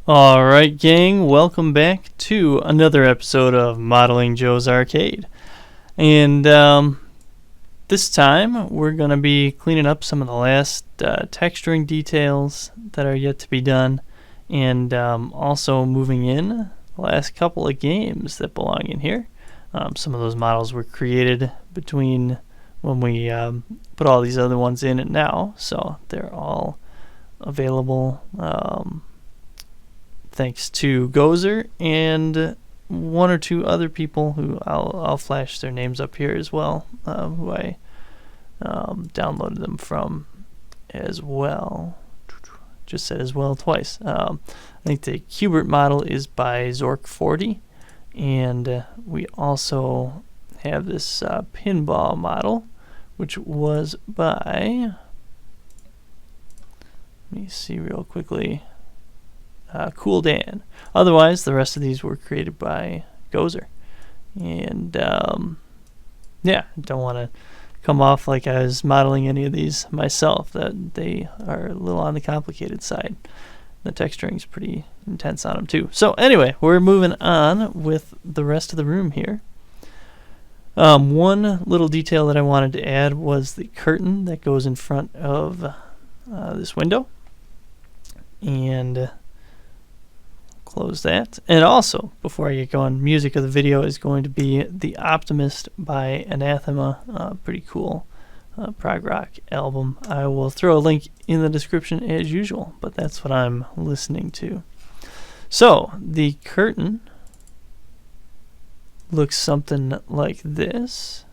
Alright, gang, welcome back to another episode of Modeling Joe's Arcade. And this time we're going to be cleaning up some of the last texturing details that are yet to be done, and also moving in the last couple of games that belong in here. Some of those models were created between when we put all these other ones in and now, so they're all available thanks to Gozer and one or two other people who I'll flash their names up here as well, who I downloaded them from as well. Just said as well twice. I think the Cubert model is by Zork40, and we also have this pinball model, which was by, let me see real quickly, Cool Dan. Otherwise, the rest of these were created by Gozer. And yeah, don't want to come off like I was modeling any of these myself. That they are a little on the complicated side. The texturing's pretty intense on them too. So anyway, we're moving on with the rest of the room here. One little detail that I wanted to add was the curtain that goes in front of this window. And close that. And also, before I get going, music of the video is going to be The Optimist by Anathema. Pretty cool prog rock album. I will throw a link in the description as usual, but that's what I'm listening to. So, the curtain looks something like this.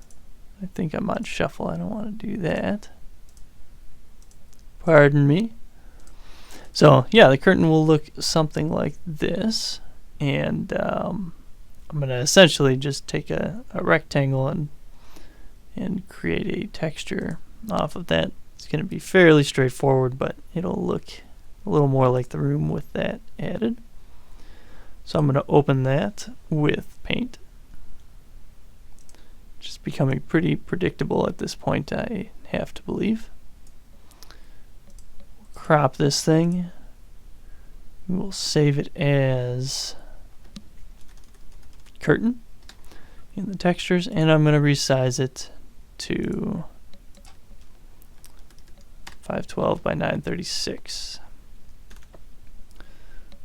I think I'm on shuffle. I don't want to do that. Pardon me. So yeah, the curtain will look something like this, and I'm going to essentially just take a rectangle and create a texture off of that. It's going to be fairly straightforward, but it'll look a little more like the room with that added. So I'm going to open that with paint. Just becoming pretty predictable at this point, I have to believe. Crop this thing. We'll save it as curtain in the textures, and I'm going to resize it to 512 by 936.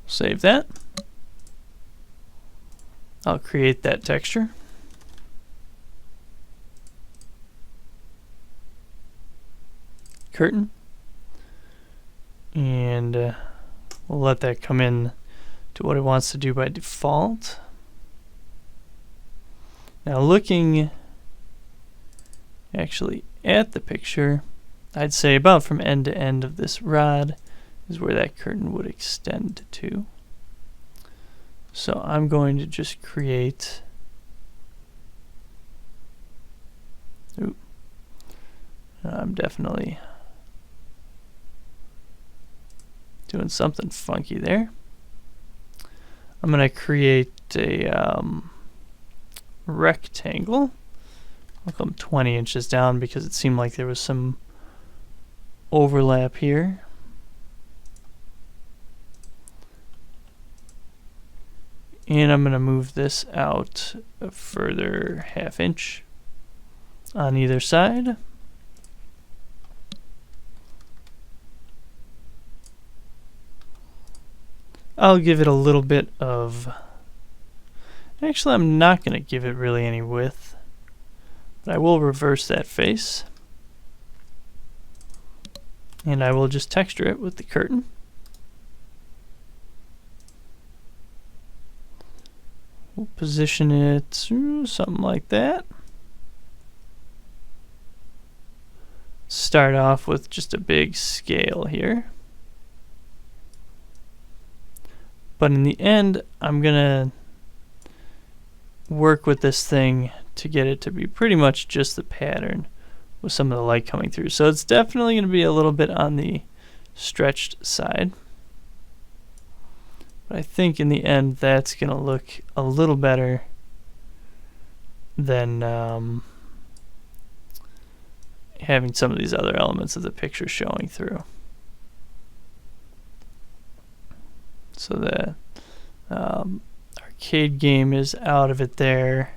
Save that. I'll create that texture. Curtain. And we'll let that come in to what it wants to do by default. Now looking actually at the picture, I'd say about from end to end of this rod is where that curtain would extend to. So I'm going to just create I'm definitely doing something funky there. I'm going to create a rectangle. I'll come 20 inches down because it seemed like there was some overlap here. And I'm going to move this out a further ½ inch on either side. I'll give it a little bit of, actually I'm not going to give it really any width, but I will reverse that face, and I will just texture it with the curtain. We'll position it something like that. Start off with just a big scale here. But in the end, I'm going to work with this thing to get it to be pretty much just the pattern with some of the light coming through. So it's definitely going to be a little bit on the stretched side. But I think in the end, that's going to look a little better than having some of these other elements of the picture showing through. So the arcade game is out of it there.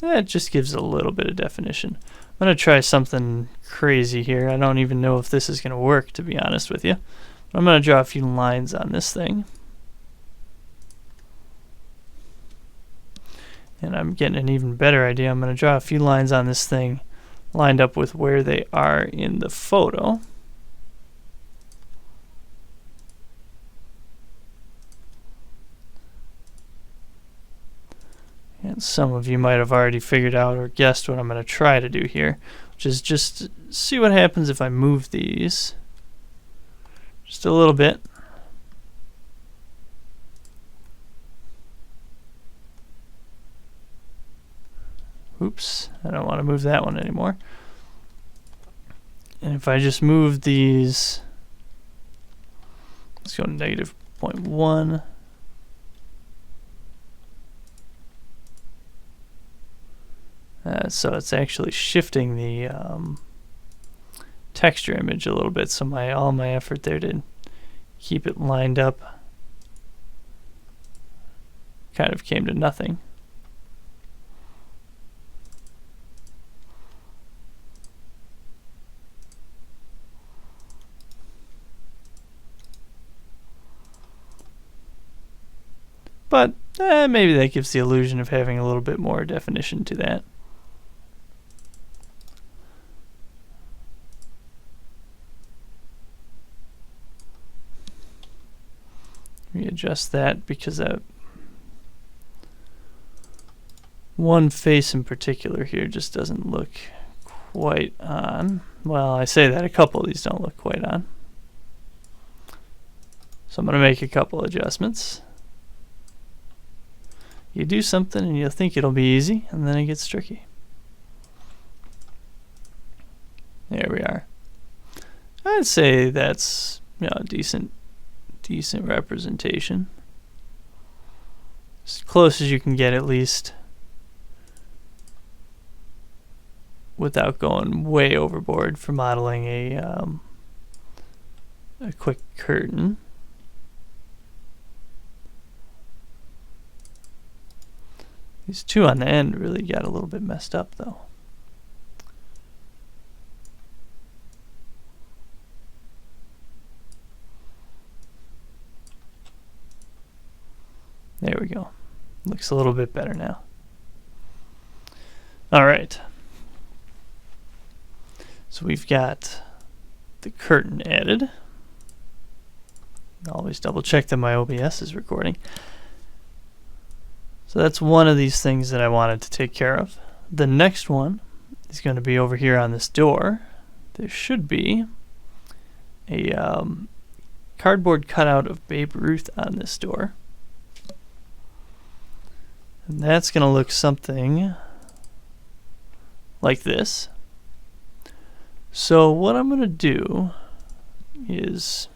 It just gives a little bit of definition. I'm going to try something crazy here. I don't even know if this is going to work, to be honest with you. But I'm going to draw a few lines on this thing. And I'm getting an even better idea. I'm going to draw a few lines on this thing lined up with where they are in the photo. And some of you might have already figured out or guessed what I'm going to try to do here, which is just see what happens if I move these just a little bit. Oops, I don't want to move that one anymore. And if I just move these, let's go to -0.1. So it's actually shifting the texture image a little bit. So all my effort there to keep it lined up kind of came to nothing. But maybe that gives the illusion of having a little bit more definition to that. Readjust that because that one face in particular here just doesn't look quite on. Well, I say that a couple of these don't look quite on. So I'm going to make a couple adjustments. You do something and you think it'll be easy, and then it gets tricky. There we are. I'd say that's, you know, a decent representation. As close as you can get, at least, without going way overboard for modeling a quick curtain. These two on the end really got a little bit messed up, though. There we go. Looks a little bit better now. All right. So we've got the curtain added. Always double check that my OBS is recording. So that's one of these things that I wanted to take care of. The next one is going to be over here on this door. There should be a cardboard cutout of Babe Ruth on this door. And that's going to look something like this. So what I'm going to do is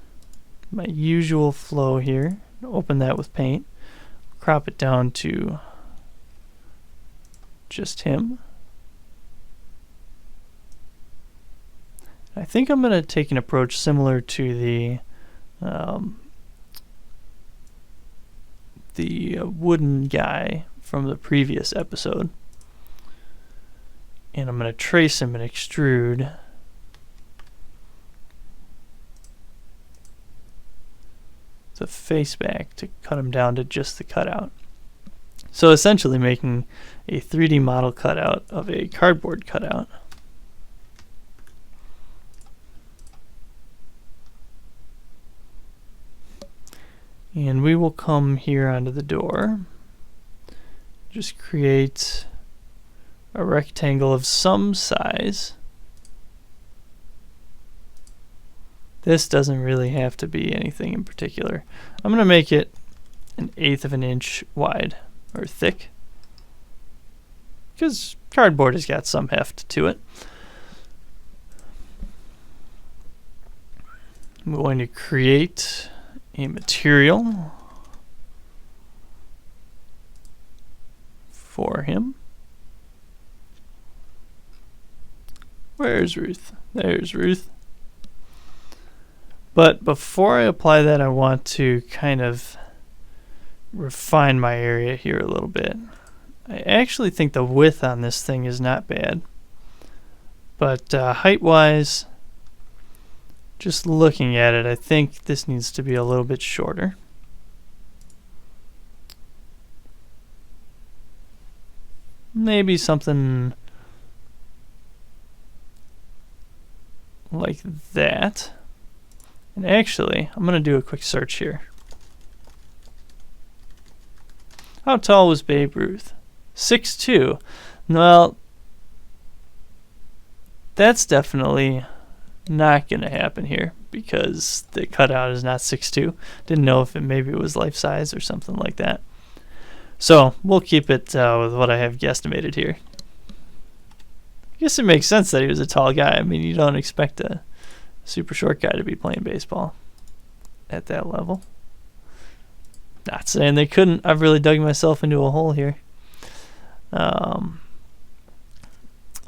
my usual flow here. Open that with paint. Crop it down to just him. I think I'm going to take an approach similar to the wooden guy from the previous episode. And I'm going to trace him and extrude the face back to cut him down to just the cutout. So essentially making a 3D model cutout of a cardboard cutout. And we will come here onto the door. Just create a rectangle of some size. This doesn't really have to be anything in particular. I'm going to make it 1/8 of an inch wide, or thick, because cardboard has got some heft to it. I'm going to create a material for him. Where Where's Ruth? There's Ruth. But before I apply that, I want to kind of refine my area here a little bit. I actually think the width on this thing is not bad. But height-wise, just looking at it, I think this needs to be a little bit shorter. Maybe something like that. And actually, I'm going to do a quick search here. How tall was Babe Ruth? 6'2". Well, that's definitely not going to happen here because the cutout is not 6'2". Didn't know if maybe it was life size or something like that. So we'll keep it with what I have guesstimated here. I guess it makes sense that he was a tall guy. I mean, you don't expect a super short guy to be playing baseball at that level. Not saying they couldn't. I've really dug myself into a hole here. I'll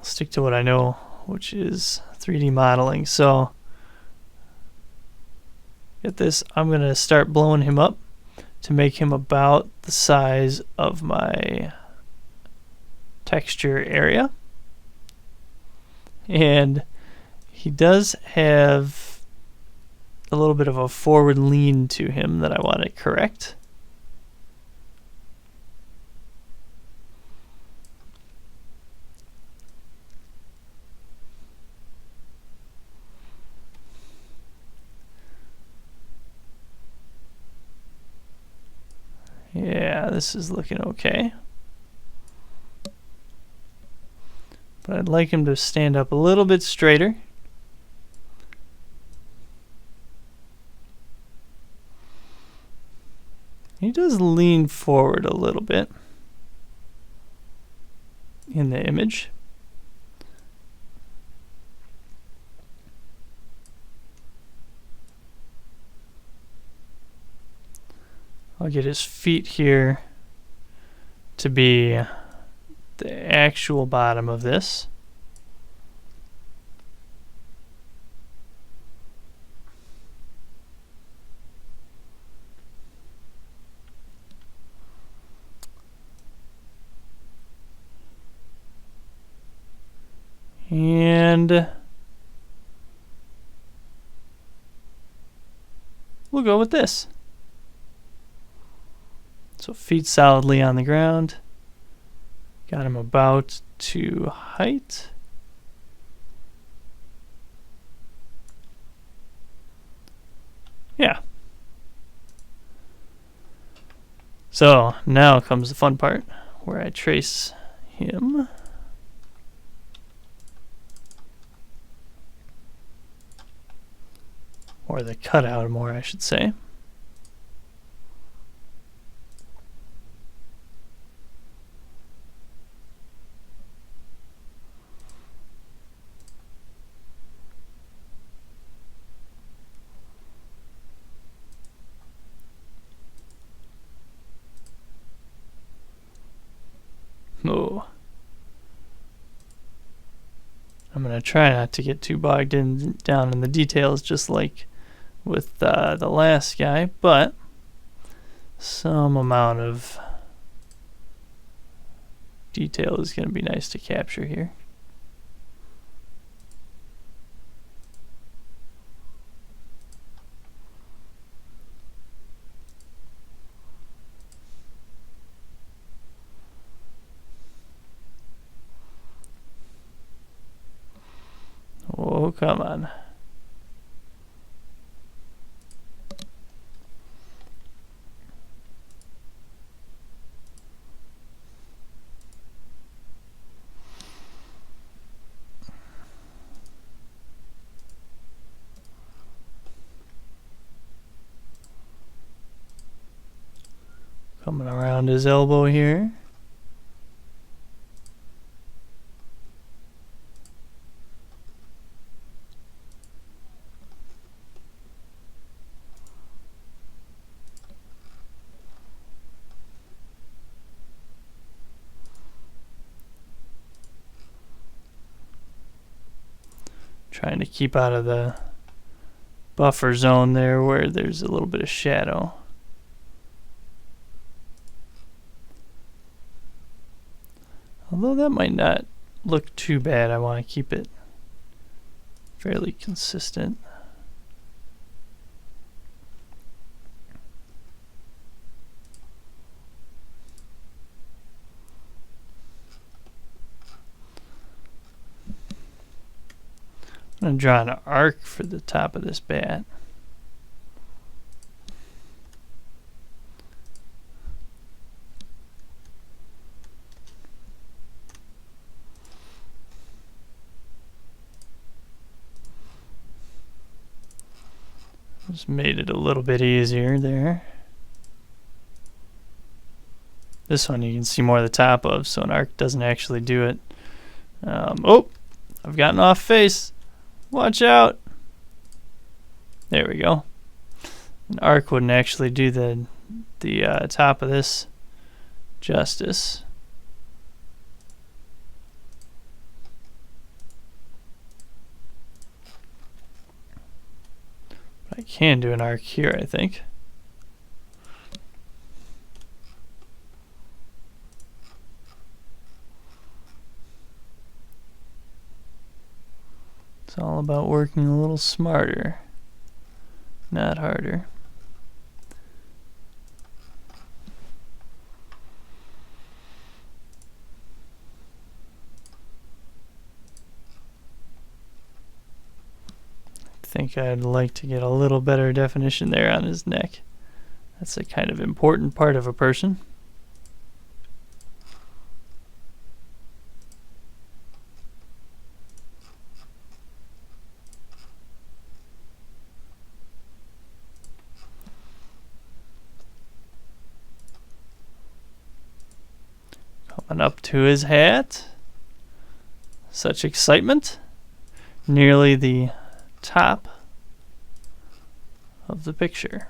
stick to what I know, which is 3D modeling. So get this, I'm going to start blowing him up to make him about the size of my texture area. And he does have a little bit of a forward lean to him that I want to correct. Yeah, this is looking okay. But I'd like him to stand up a little bit straighter. He does lean forward a little bit in the image. I'll get his feet here to be the actual bottom of this. And we'll go with this. So feet solidly on the ground. Got him about to height. Yeah. So now comes the fun part where I trace him. Or the cutout more, I should say. Oh. I'm going to try not to get too bogged down in the details just like with the last guy, but some amount of detail is going to be nice to capture here. Oh, come on. Coming around his elbow here. Trying to keep out of the buffer zone there where there's a little bit of shadow. Although that might not look too bad, I want to keep it fairly consistent. I'm going to draw an arc for the top of this bat. Just made it a little bit easier there. This one you can see more of the top of, so an arc doesn't actually do it. Oh, I've gotten off face. Watch out. There we go. An arc wouldn't actually do the top of this justice. I can do an arc here, I think. It's all about working a little smarter, not harder. I think I'd like to get a little better definition there on his neck. That's a kind of important part of a person. Coming up to his hat. Such excitement. Nearly the top of the picture.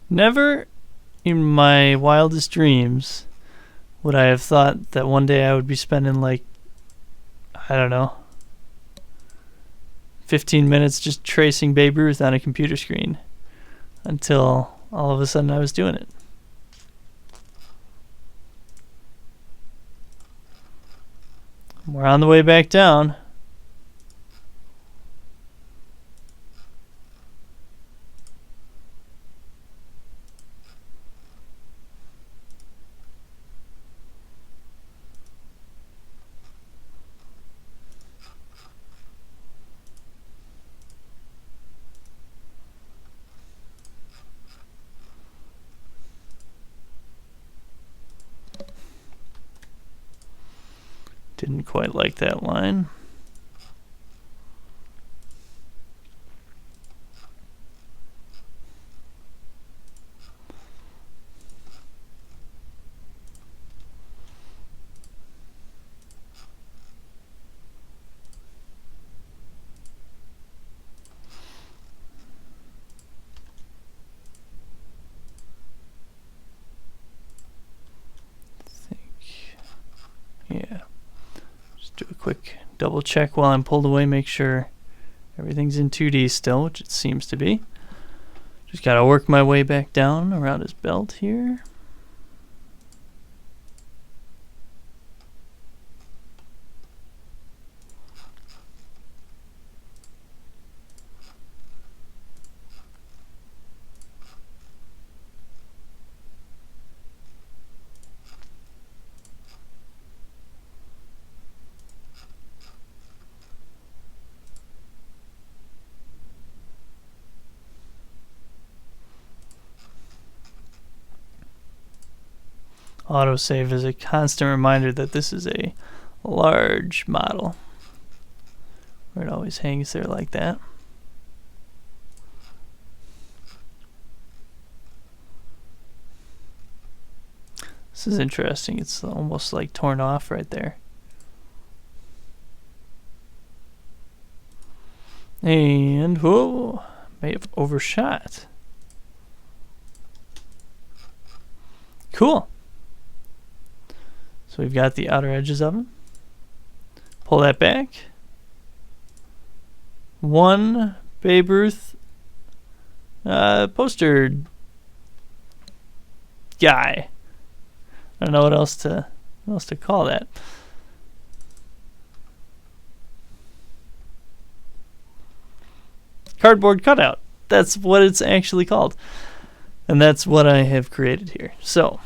Never in my wildest dreams would I have thought that one day I would be spending like, I don't know, 15 minutes just tracing Babe Ruth on a computer screen until all of a sudden I was doing it. We're on the way back down. Didn't quite like that line. Yeah. Do a quick double check while I'm pulled away, make sure everything's in 2D still, which it seems to be. Just gotta work my way back down around his belt here. Autosave is a constant reminder that this is a large model, where it always hangs there like that. This is interesting. It's almost like torn off right there. And whoa, may have overshot. Cool. So we've got the outer edges of them. Pull that back. One Babe Ruth poster guy. I don't know what else to call that. Cardboard cutout. That's what it's actually called. And that's what I have created here. So,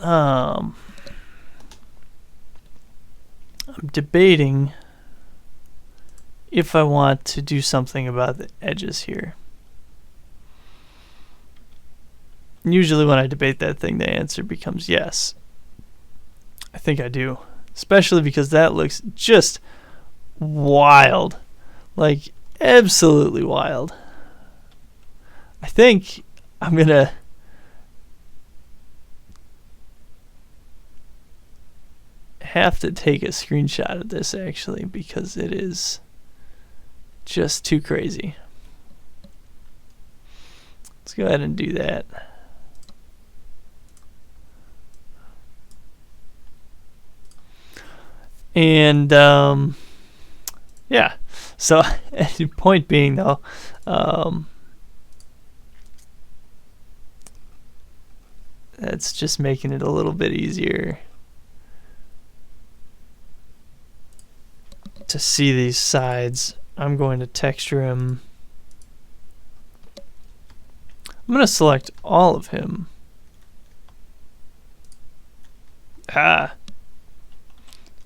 I'm debating if I want to do something about the edges here. Usually when I debate that thing, the answer becomes yes. I think I do. Especially because that looks just wild. Like, absolutely wild. I think I'm going to have to take a screenshot of this, actually, because it is just too crazy. Let's go ahead and do that. And yeah, so point being though, that's just making it a little bit easier to see these sides. I'm going to texture him. I'm going to select all of him.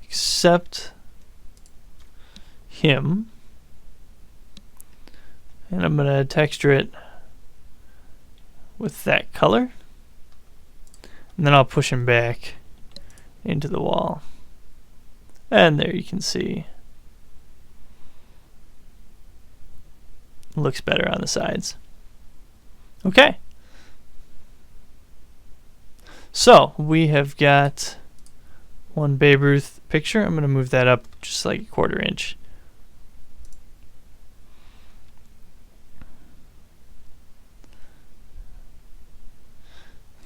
Except him. And I'm going to texture it with that color. And then I'll push him back into the wall. And there you can see. Looks better on the sides. Okay. So we have got one Babe Ruth picture. I'm going to move that up just like a 1/4 inch.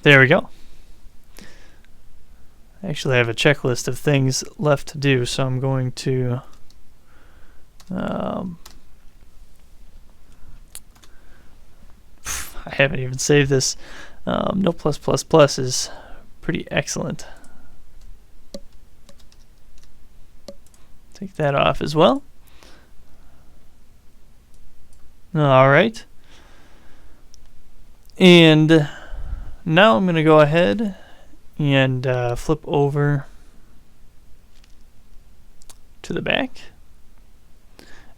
There we go. I actually have a checklist of things left to do, so I'm going to I haven't even saved this. No plus plus plus is pretty excellent. Take that off as well. All right. And now I'm going to go ahead and flip over to the back.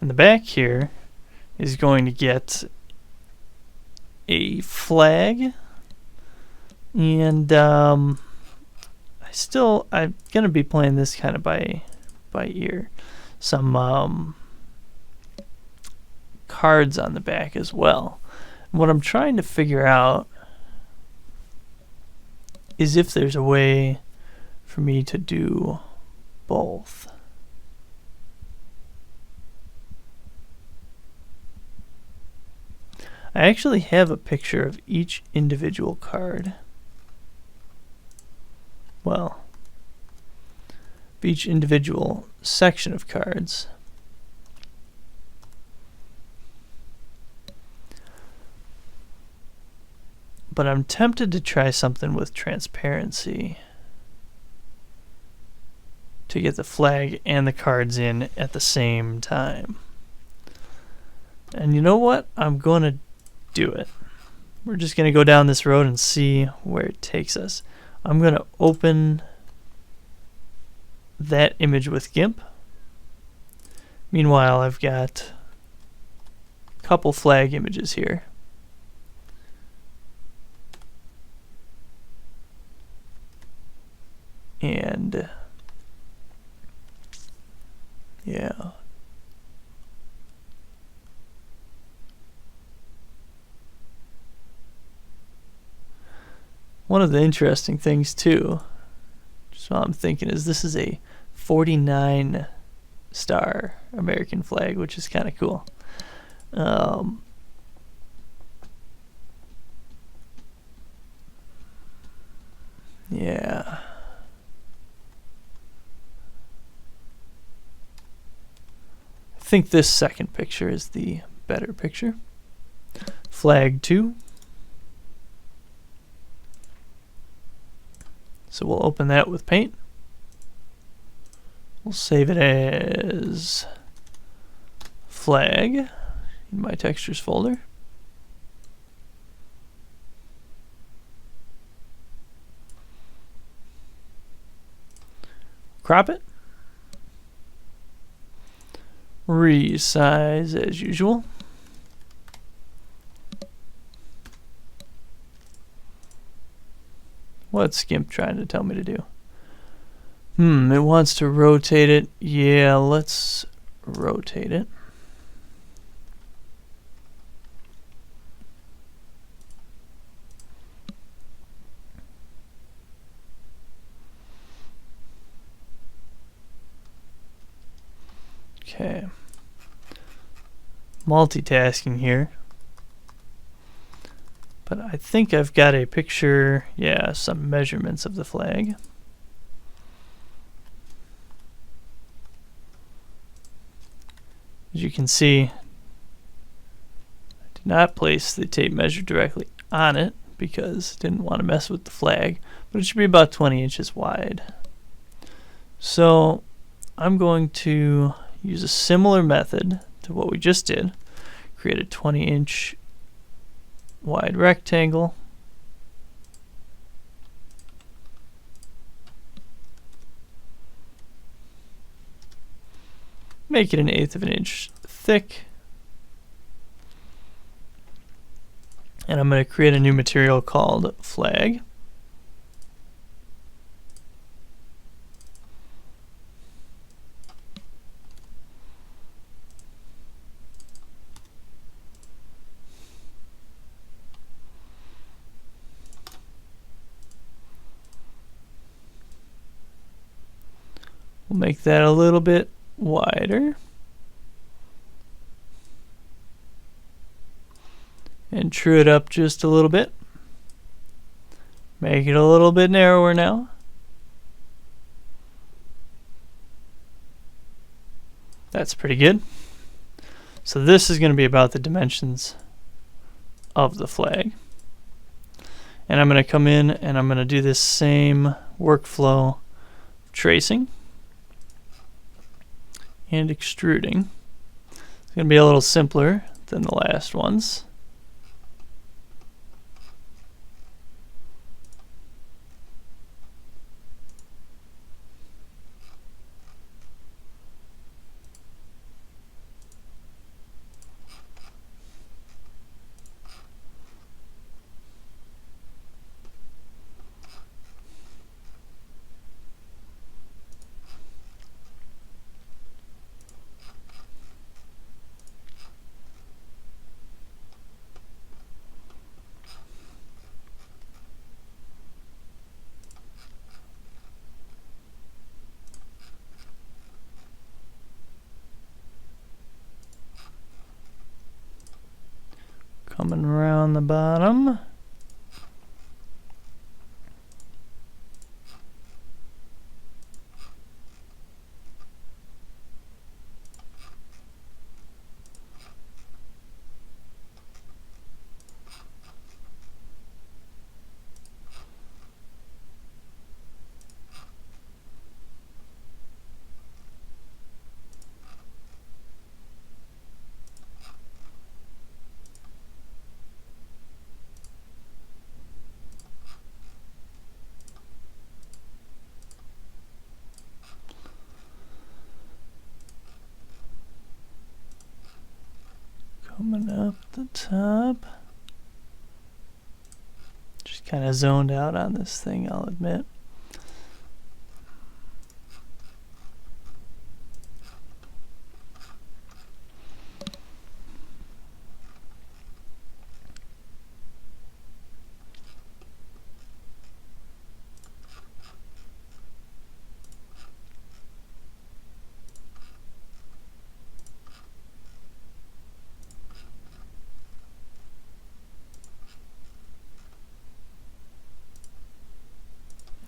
And the back here is going to get a flag. And I'm going to be playing this kind of by ear. Some cards on the back as well. And what I'm trying to figure out is if there's a way for me to do both. I actually have a picture of each individual card. Well, each individual section of cards. But I'm tempted to try something with transparency to get the flag and the cards in at the same time. And you know what? I'm going to do it. We're just going to go down this road and see where it takes us. I'm going to open that image with GIMP. Meanwhile, I've got a couple flag images here. And yeah. One of the interesting things too, just while I'm thinking, is this is a 49 star American flag, which is kind of cool. Yeah. I think this second picture is the better picture. Flag 2. So we'll open that with paint. We'll save it as flag in my textures folder. Crop it. Resize as usual. What's GIMP trying to tell me to do? It wants to rotate it. Yeah, let's rotate it. Okay. Multitasking here. But I think I've got a picture, yeah, some measurements of the flag. As you can see, I did not place the tape measure directly on it because I didn't want to mess with the flag, but it should be about 20 inches wide. So I'm going to use a similar method to what we just did. Create a 20-inch wide rectangle. Make it 1/8 of an inch thick. And I'm going to create a new material called flag. We'll make that a little bit wider. And true it up just a little bit. Make it a little bit narrower now. That's pretty good. So this is going to be about the dimensions of the flag. And I'm going to come in and I'm going to do this same workflow, tracing and extruding. It's going to be a little simpler than the last ones. Coming around the bottom. Coming up the top. Just kind of zoned out on this thing, I'll admit.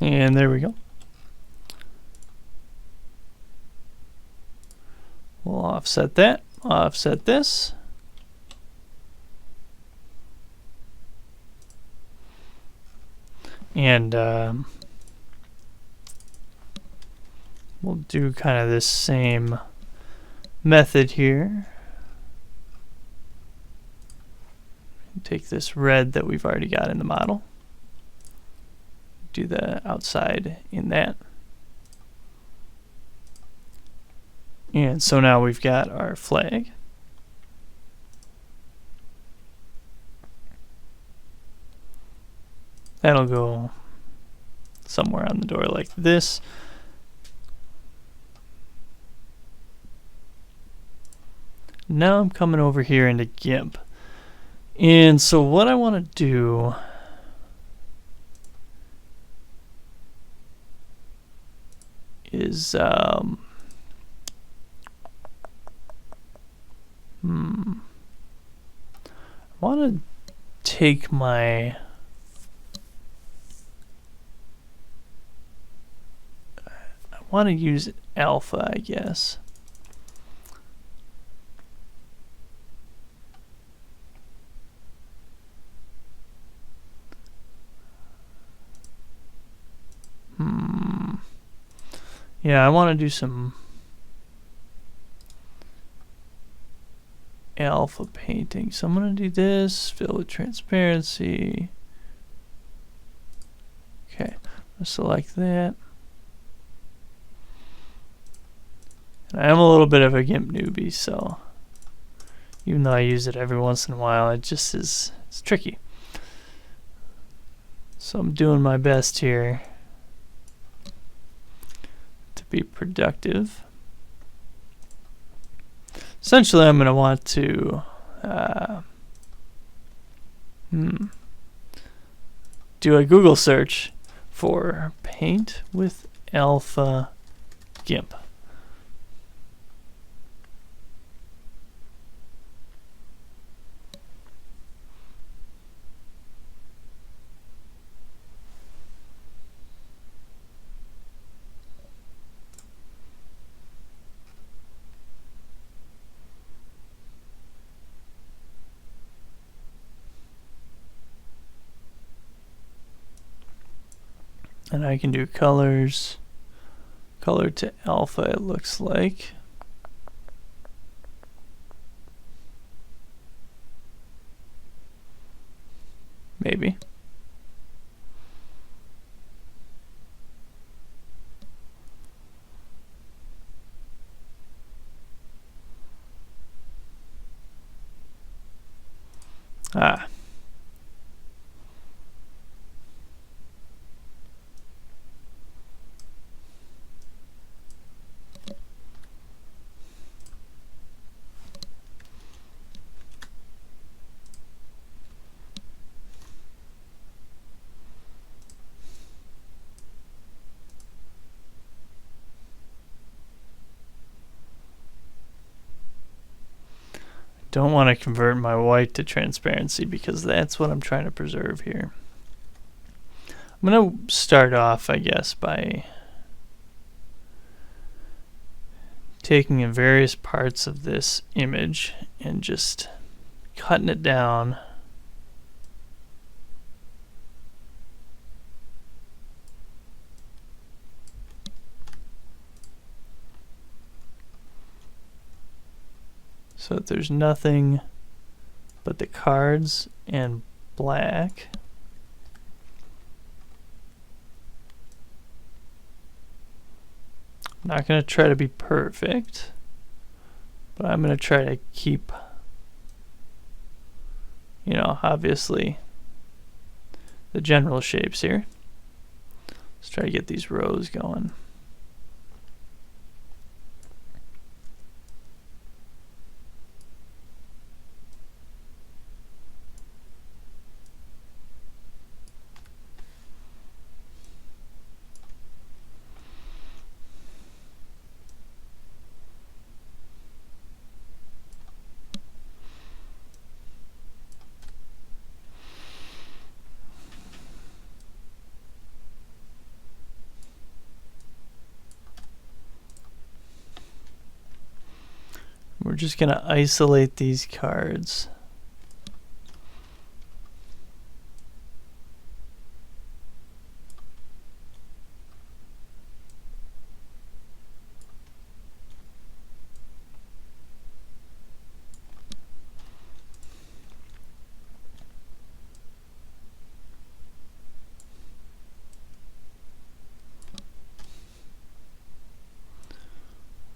And there we go. We'll offset that, offset this. And we'll do kind of this same method here. Take this red that we've already got in the model. Do the outside in that. And so now we've got our flag. That'll go somewhere on the door like this. Now I'm coming over here into GIMP. And so what I want to do is I want to take my I want to use alpha, I guess. Yeah, I want to do some alpha painting. So I'm going to do this, fill with transparency. Okay, let's select that. And I am a little bit of a GIMP newbie, so even though I use it every once in a while, it just is, it's tricky. So I'm doing my best here to be productive. Essentially, I'm going to want to do a Google search for paint with alpha GIMP. And I can do colors, color to alpha, it looks like. Maybe. Ah. Don't want to convert my white to transparency because that's what I'm trying to preserve here. I'm going to start off, I guess, by taking in various parts of this image and just cutting it down. So that there's nothing but the cards and black. I'm not going to try to be perfect, but I'm going to try to keep, you know, obviously the general shapes here. Let's try to get these rows going. We're just going to isolate these cards.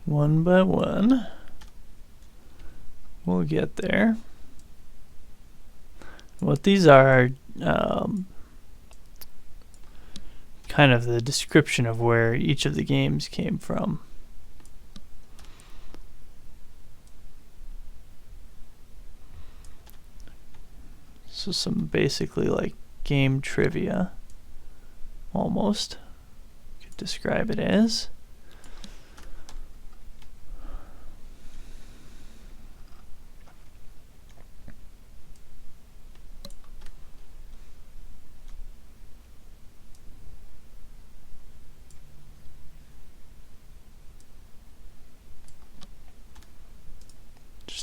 One by one. We'll get there. What these are kind of the description of where each of the games came from. So some basically like game trivia, almost, you could describe it as.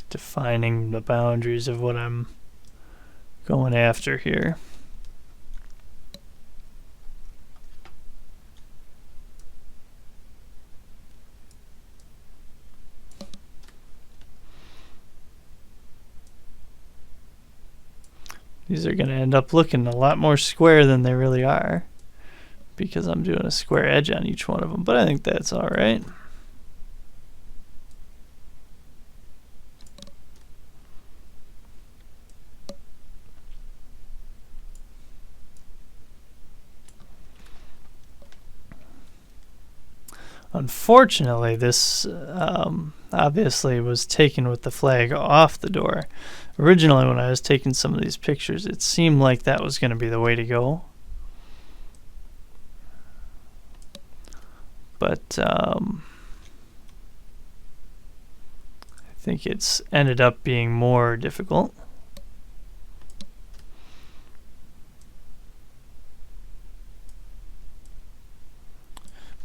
Defining the boundaries of what I'm going after here. These are going to end up looking a lot more square than they really are because I'm doing a square edge on each one of them, but I think that's all right. Unfortunately, this obviously was taken with the flag off the door. Originally, when I was taking some of these pictures, it seemed like that was going to be the way to go. But I think it's ended up being more difficult.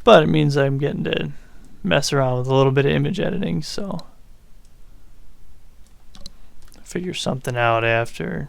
But it means I'm getting to mess around with a little bit of image editing, so figure something out after.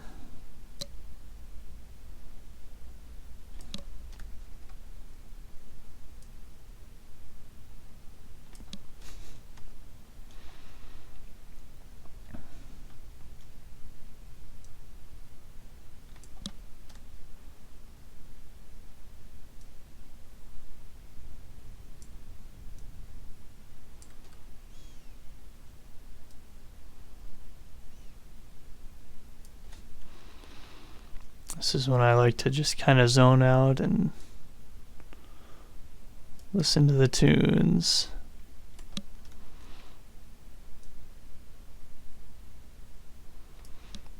This is when I like to just kind of zone out and listen to the tunes.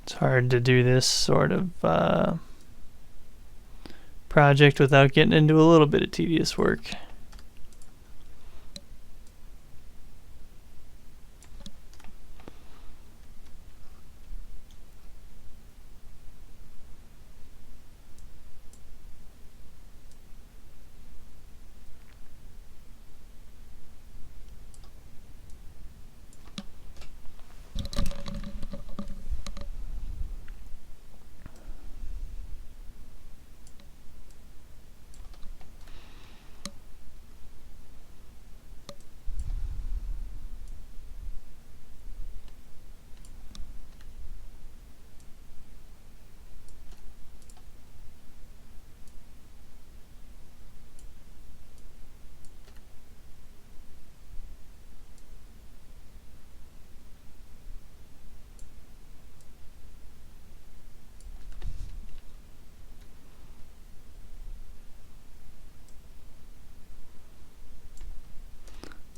It's hard to do this sort of project without getting into a little bit of tedious work.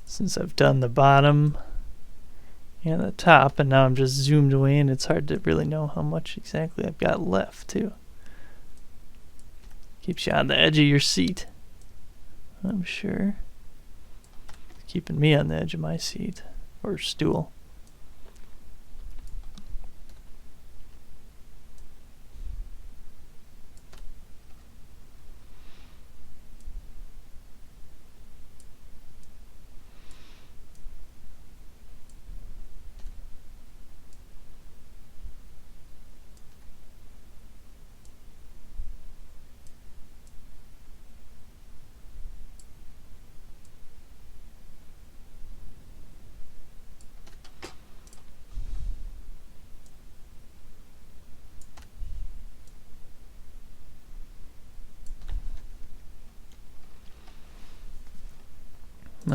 Since I've done the bottom and the top, and now I'm just zoomed away, and it's hard to really know how much exactly I've got left too. Keeps you on the edge of your seat, I'm sure. Keeping me on the edge of my seat or stool.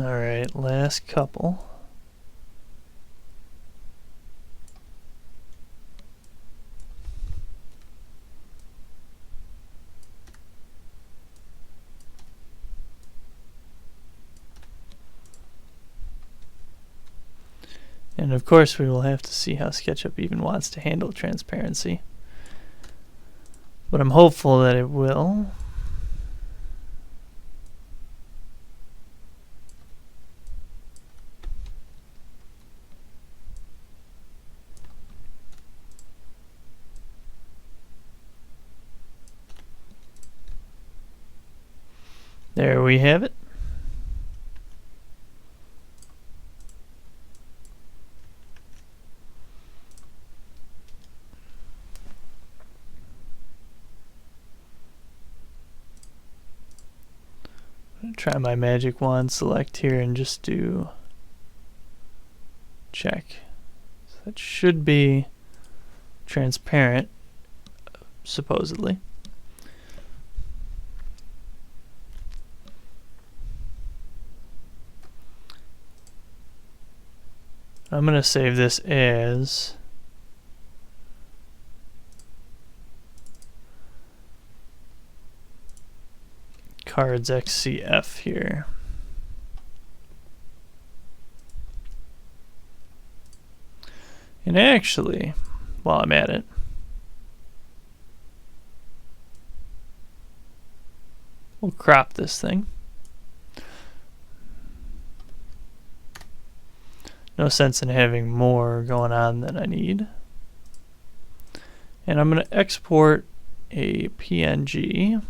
Alright, last couple. And of course we will have to see how SketchUp even wants to handle transparency. But I'm hopeful that it will. There we have it. Try my magic wand, select here, and just do check. So that should be transparent, supposedly. I'm going to save this as cards XCF here. And actually, while I'm at it, we'll crop this thing. No sense in having more going on than I need. And I'm going to export a PNG.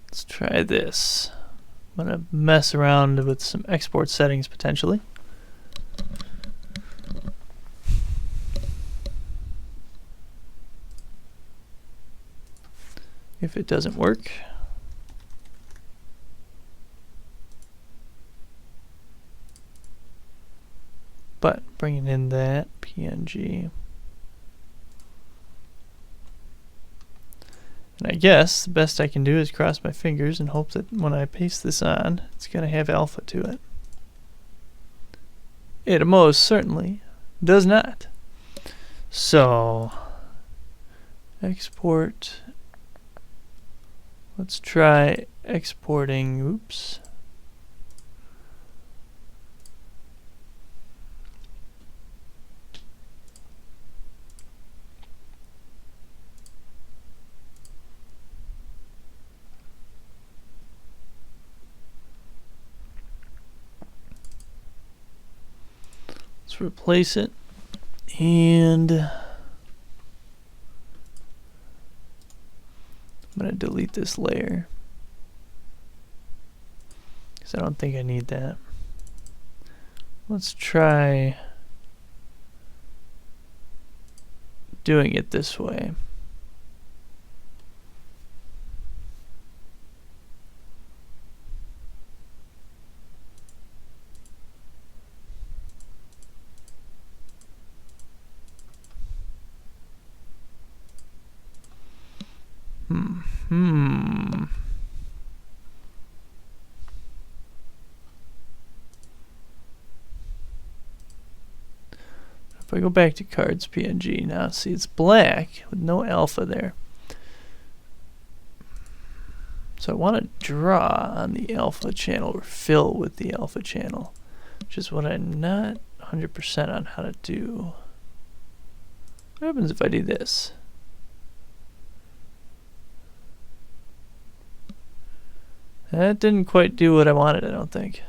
Let's try this. I'm going to mess around with some export settings potentially. If it doesn't work, but bringing in that PNG. And I guess the best I can do is cross my fingers and hope that when I paste this on, it's going to have alpha to it. It most certainly does not. So, export. Let's try exporting. Oops. Let's replace it, and I'm going to delete this layer because I don't think I need that. Let's try doing it this way. If I go back to cards PNG now, see it's black with no alpha there. So I want to draw on the alpha channel or fill with the alpha channel, which is what I'm not 100% on how to do. What happens if I do this? That didn't quite do what I wanted, I don't think.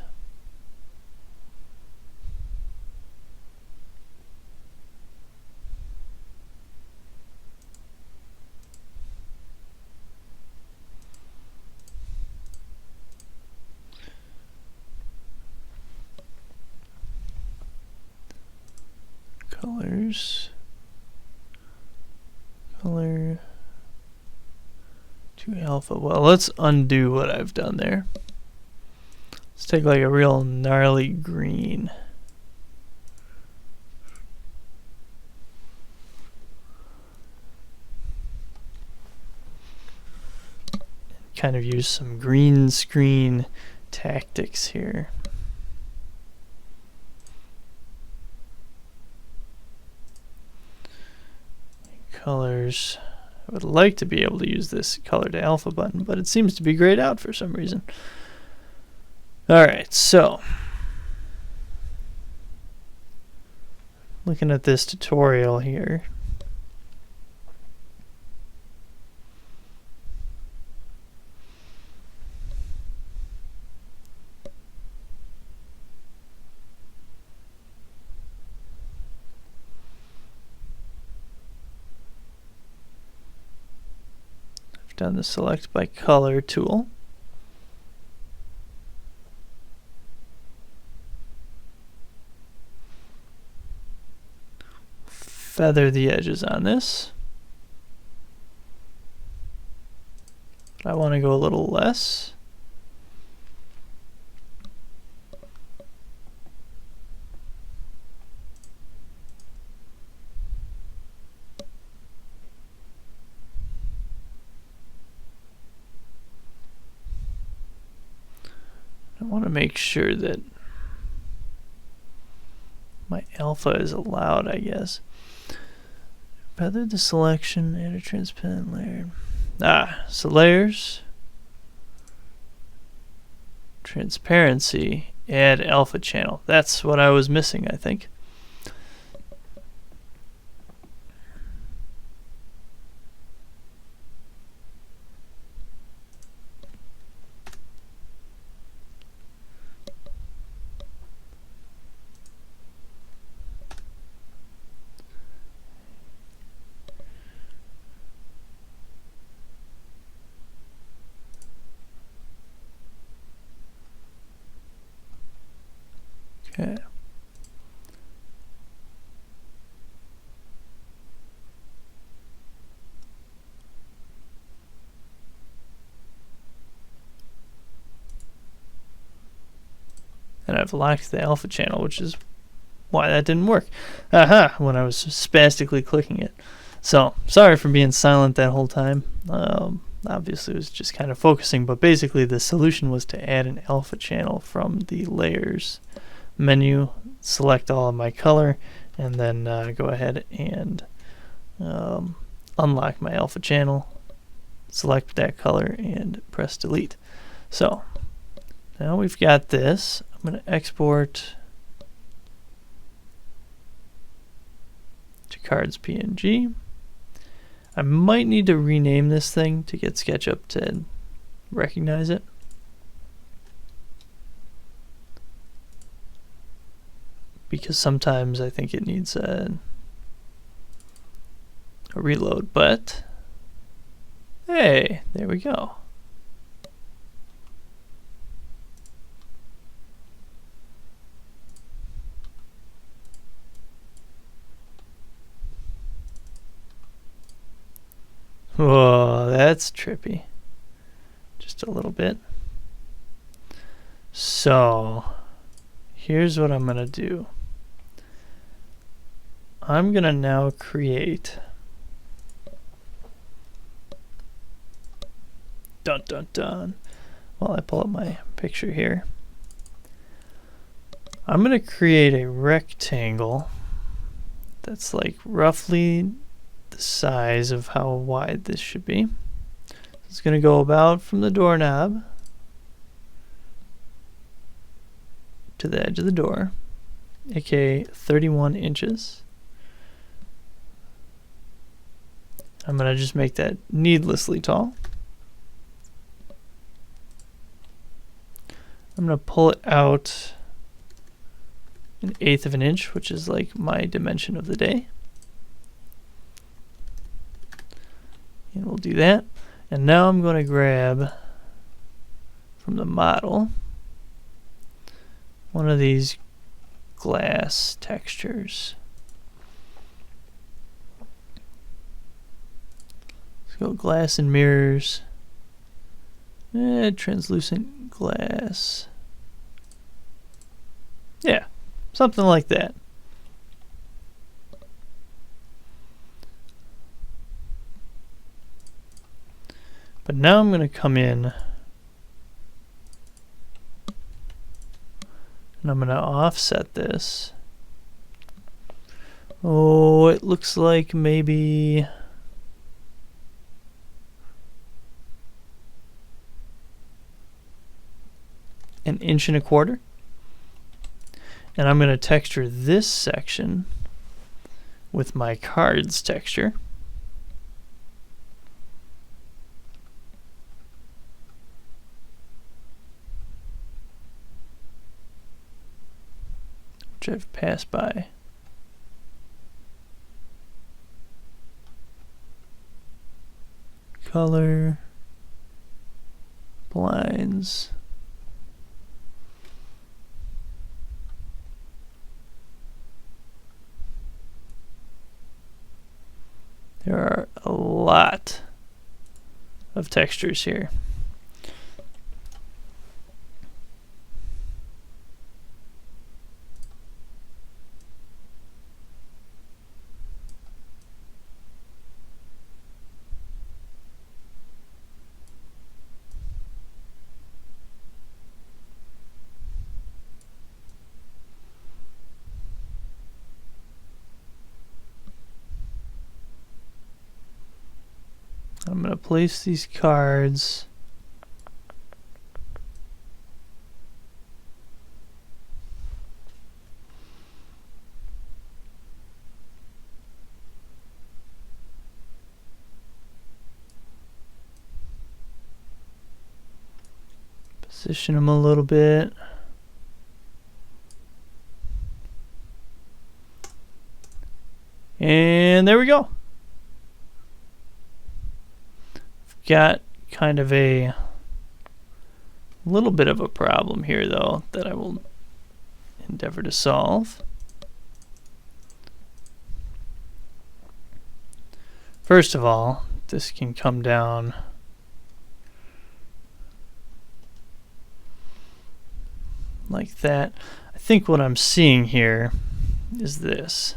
Colors. Color. To alpha. Well, let's undo what I've done there. Let's take like a real gnarly green. kind of use some green screen tactics here. Colors. I would like to be able to use this color to alpha button, but it seems to be grayed out for some reason. Alright, so looking at this tutorial here, I've done the select by color tool. Feather the edges on this. I want to go a little less. I want to make sure that my alpha is allowed, I guess. Feather the selection, add a transparent layer. So layers, transparency, add alpha channel. That's what I was missing, I think. Okay. And I've locked the alpha channel, which is why that didn't work. Aha, when I was spastically clicking it. So, sorry for being silent that whole time. Obviously, it was just kind of focusing, but basically the solution was to add an alpha channel from the layers menu, select all of my color, and then go ahead and unlock my alpha channel, select that color, and press delete. So now we've got this. I'm going to export to cards PNG. I might need to rename this thing to get SketchUp to recognize it. Because sometimes I think it needs a reload, but hey, there we go. Whoa, that's trippy. Just a little bit. So here's what I'm gonna do. I'm gonna now create dun dun dun while I pull up my picture here. I'm gonna create a rectangle that's like roughly the size of how wide this should be. It's gonna go about from the doorknob to the edge of the door, aka 31 inches. I'm going to just make that needlessly tall. I'm going to pull it out 1/8 of an inch, which is like my dimension of the day. And we'll do that. And now I'm going to grab from the model one of these glass textures. Go glass and mirrors, translucent glass. Yeah, something like that. But now I'm going to come in and I'm going to offset this. Oh, it looks like maybe an 1.25 inches. And I'm going to texture this section with my cards texture. Which I've passed by. Color, blinds. There are a lot of textures here. I'm going to place these cards position them a little bit. And there we go. Got kind of a little bit of a problem here though that I will endeavor to solve. First of all, this can come down like that. I think what I'm seeing here is this.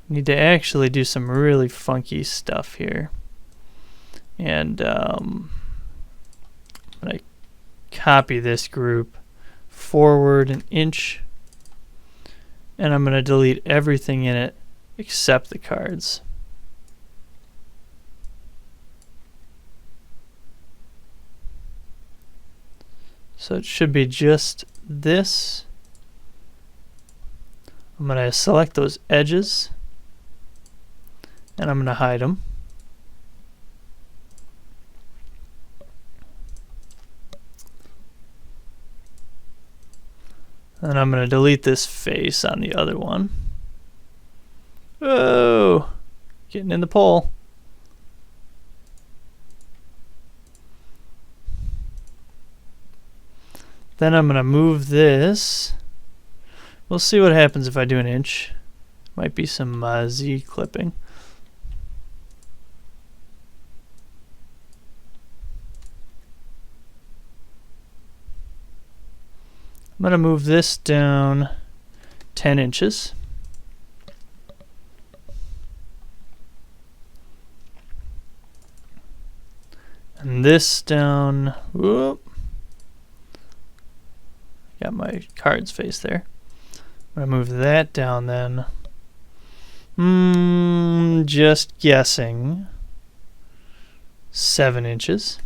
Need to actually do some really funky stuff here. And I'm going to copy this group forward 1 inch. And I'm going to delete everything in it except the cards. So it should be just this. I'm going to select those edges. And I'm going to hide them. And I'm going to delete this face on the other one. Oh, getting in the pole. Then I'm going to move this. We'll see what happens if I do 1 inch. Might be some Z clipping. I'm going to move this down 10 inches. And this down, whoop. Got my cards face there. I'm going to move that down then. Just guessing. 7 inches.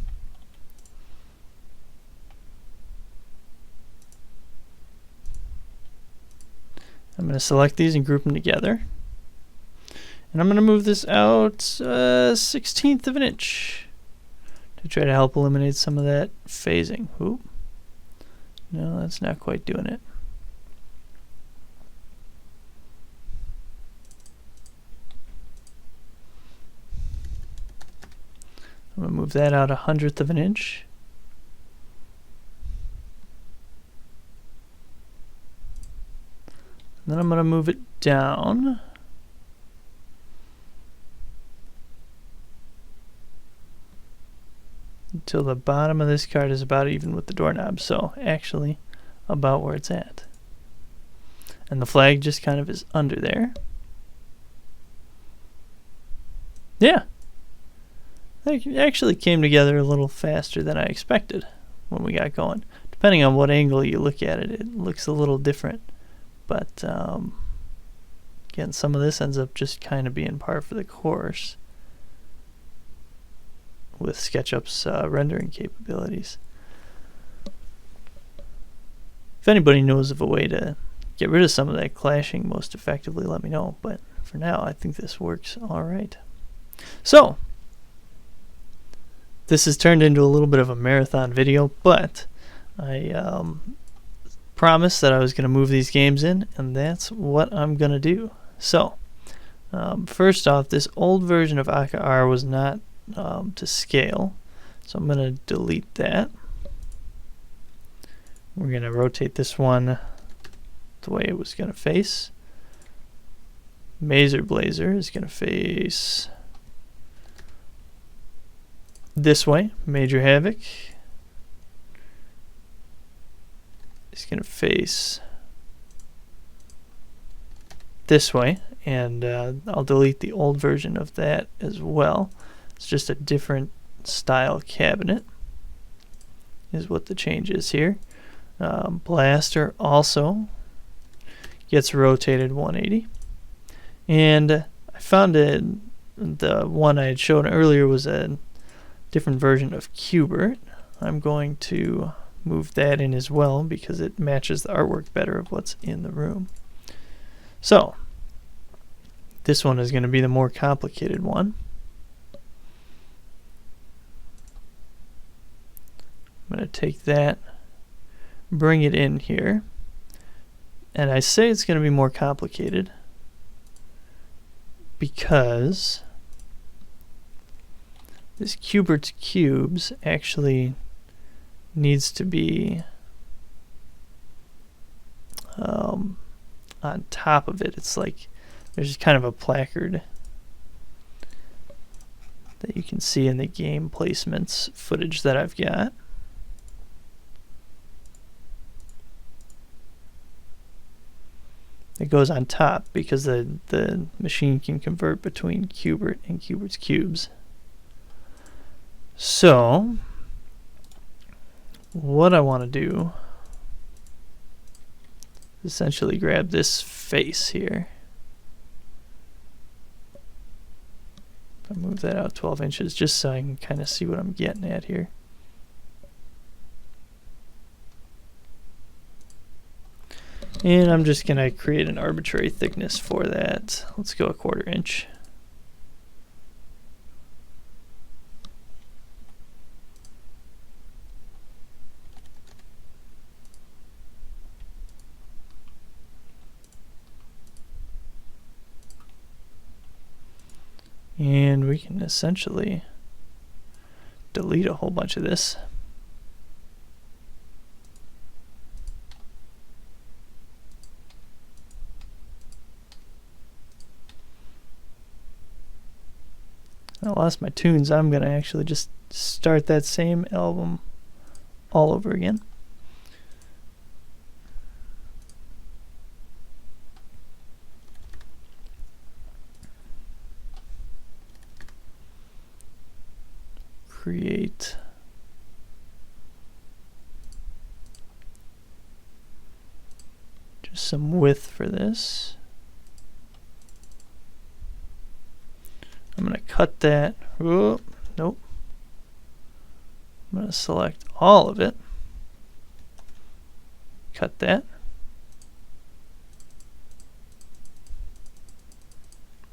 I'm going to select these and group them together. And I'm going to move this out 1/16 of an inch to try to help eliminate some of that phasing. Oop. No, that's not quite doing it. I'm going to move that out 1/100 of an inch. Then I'm going to move it down. Until the bottom of this card is about even with the doorknob. So actually about where it's at. And the flag just kind of is under there. Yeah. It actually came together a little faster than I expected when we got going. Depending on what angle you look at it, it looks a little different. But again, some of this ends up just kind of being par for the course with SketchUp's rendering capabilities. If anybody knows of a way to get rid of some of that clashing most effectively, let me know. But for now, I think this works all right. So, this has turned into a little bit of a marathon video, but I promised that I was going to move these games in, and that's what I'm going to do. So, first off, this old version of AKR was not to scale, so I'm going to delete that. We're going to rotate this one the way it was going to face. Mazer Blazer is going to face this way. Major Havoc is going to face this way, and I'll delete the old version of that as well. It's just a different style cabinet is what the change is here. Blaster also gets rotated 180, and I found the one I had shown earlier was a different version of Qbert. I'm going to move that in as well because it matches the artwork better of what's in the room. So this one is going to be the more complicated one. I'm going to take that, bring it in here, and I say it's going to be more complicated because this Qbert's cubes actually needs to be on top of it. It's like there's kind of a placard that you can see in the game placements footage that I've got. It goes on top because the machine can convert between Qbert and Qbert's cubes. So what I want to do is essentially grab this face here. I move that out 12 inches just so I can kind of see what I'm getting at here. And I'm just going to create an arbitrary thickness for that. Let's go 1/4 inch. And we can essentially delete a whole bunch of this. I lost my tunes. I'm going to actually just start that same album all over again. Create just some width for this. I'm going to cut that. Whoa, nope. I'm going to select all of it. Cut that.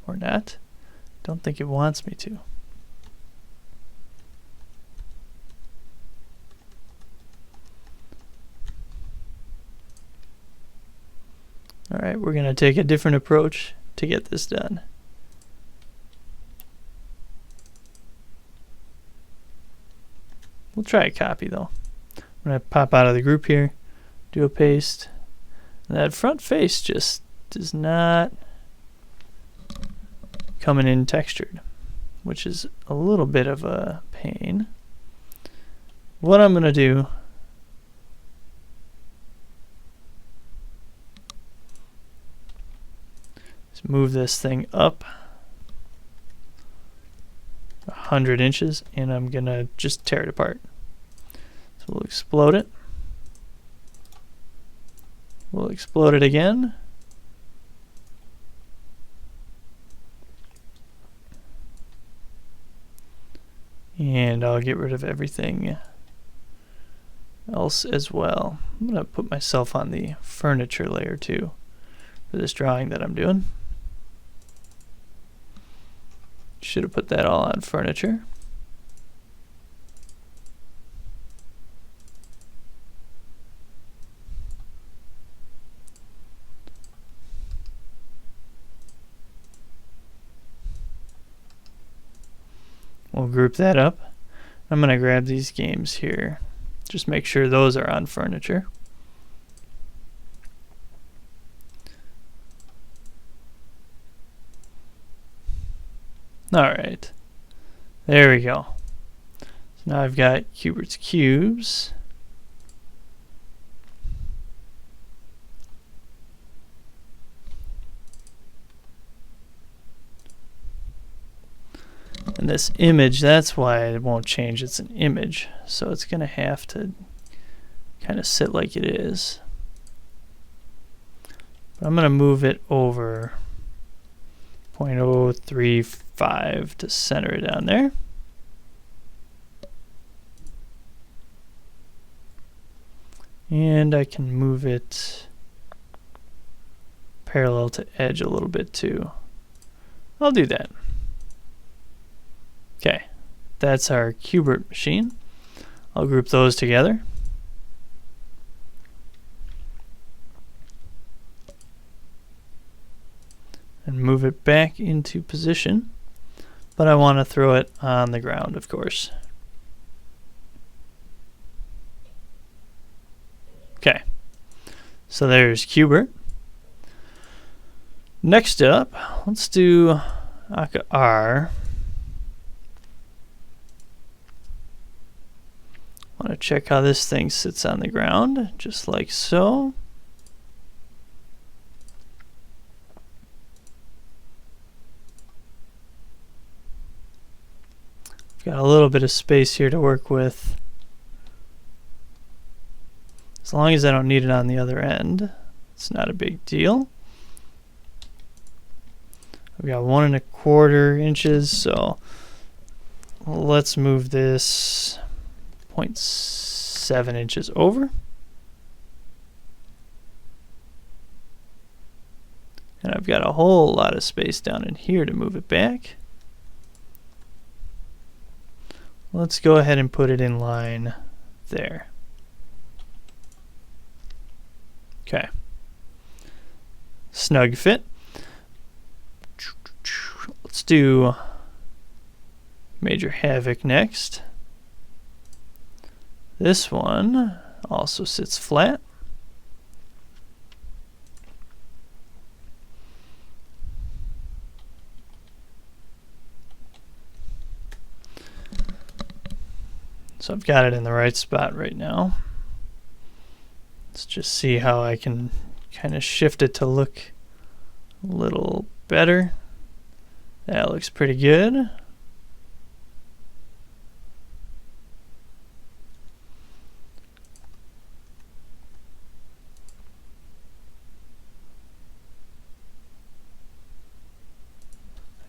Or not. Don't think it wants me to. Alright, we're going to take a different approach to get this done. We'll try a copy though. I'm going to pop out of the group here, do a paste. And that front face just is not coming in textured, which is a little bit of a pain. What I'm going to do is move this thing up 100 inches, and I'm gonna just tear it apart. So we'll explode it. We'll explode it again. And I'll get rid of everything else as well. I'm going to put myself on the furniture layer too for this drawing that I'm doing. Should have put that all on furniture. We'll group that up. I'm going to grab these games here. Just make sure those are on furniture. Alright. There we go. So now I've got Cubert's cubes. And this image, that's why it won't change. It's an image, so it's going to have to kind of sit like it is. But I'm going to move it over 0.035 to center it down there. And I can move it parallel to edge a little bit too. I'll do that. Okay, that's our Cubert machine. I'll group those together. And move it back into position. But I want to throw it on the ground, of course. Okay, so there's Cubert. Next up, let's do Aka R. Want to check how this thing sits on the ground, just like so. Got a little bit of space here to work with. As long as I don't need it on the other end, it's not a big deal. We got 1¼ inches, so let's move this 0.7 inches over. And I've got a whole lot of space down in here to move it back. Let's go ahead and put it in line there. Okay. Snug fit. Let's do Major Havoc next. This one also sits flat. So I've got it in the right spot right now. Let's just see how I can kind of shift it to look a little better. That looks pretty good.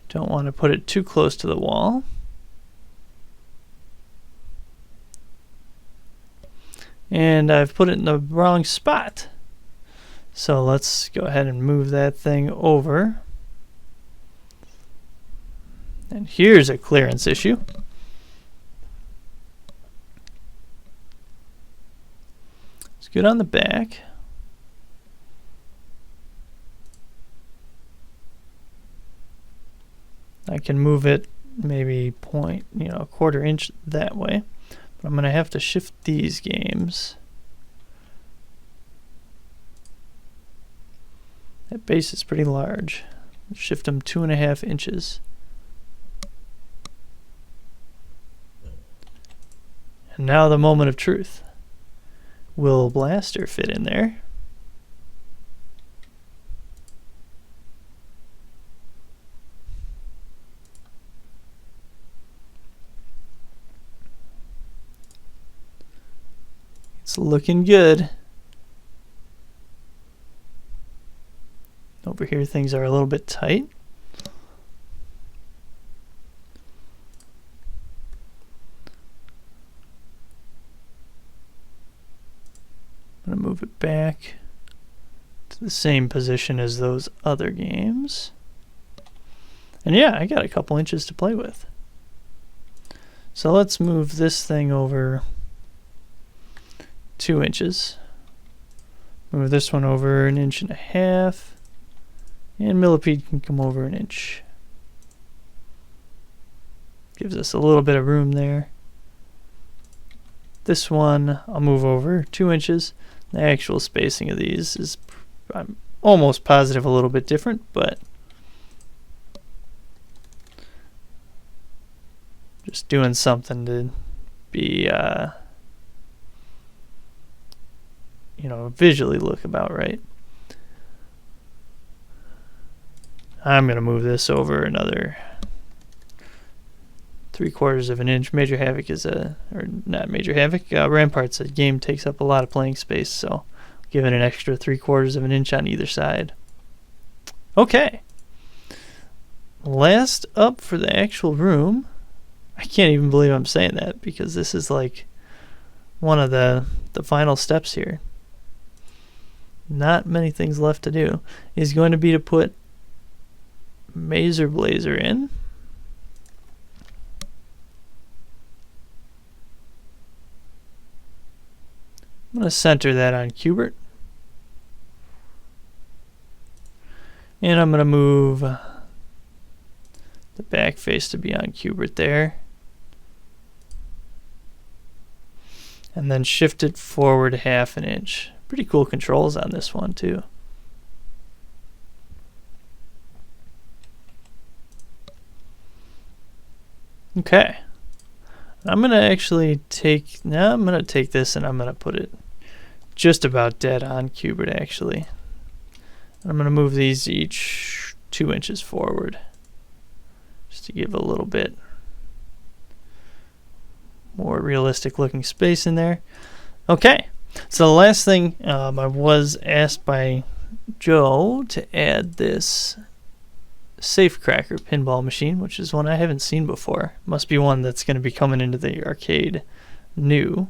Don't want to put it too close to the wall. And I've put it in the wrong spot. So let's go ahead and move that thing over. And here's a clearance issue. It's good on the back. I can move it maybe a quarter inch that way. But I'm going to have to shift these games. That base is pretty large. Shift them 2½ inches. And now the moment of truth. Will Blaster fit in there? It's looking good. Over here things are a little bit tight. I'm going to move it back to the same position as those other games. And yeah, I got a couple inches to play with. So let's move this thing over 2 inches. Move this one over 1.5 inches. And millipede can come over 1 inch. Gives us a little bit of room there. This one I'll move over 2 inches. The actual spacing of these is, I'm almost positive, a little bit different, but just doing something to be, visually look about right. I'm going to move this over another 3/4 inch. Major Havoc is Rampart's a game takes up a lot of playing space, so give it an extra 3/4 inch on either side. Okay. Last up for the actual room. I can't even believe I'm saying that because this is like one of the final steps here. Not many things left to do. Is going to be to put Mazer Blazer in. I'm going to center that on Cubert. And I'm going to move the back face to be on Cubert there. And then shift it forward 1/2 inch. Pretty cool controls on this one too. Okay. I'm going to actually take this and I'm going to put it just about dead on Cubert actually. I'm going to move these each 2 inches forward just to give a little bit more realistic looking space in there. Okay, so the last thing, I was asked by Joe to add this Safecracker pinball machine, which is one I haven't seen before. Must be one that's going to be coming into the arcade new,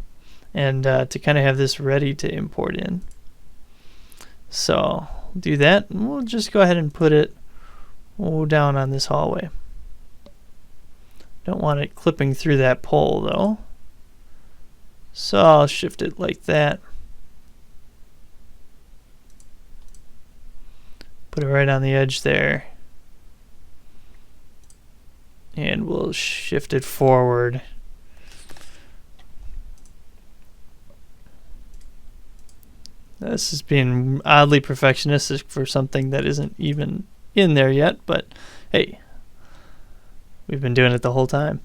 and to kind of have this ready to import in. So do that, and we'll just go ahead and put it down on this hallway. Don't want it clipping through that pole though, so I'll shift it like that. Put it right on the edge there. And we'll shift it forward. This is being oddly perfectionistic for something that isn't even in there yet, but hey, we've been doing it the whole time.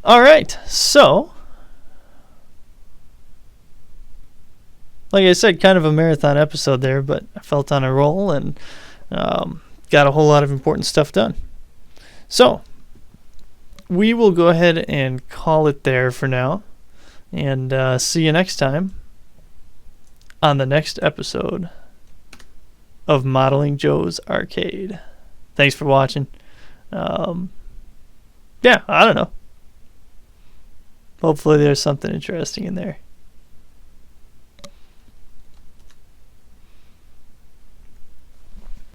All right, so like I said, kind of a marathon episode there, but I felt on a roll and got a whole lot of important stuff done. So we will go ahead and call it there for now, and see you next time on the next episode of Modeling Joe's Arcade. Thanks for watching. Yeah, I don't know. Hopefully there's something interesting in there.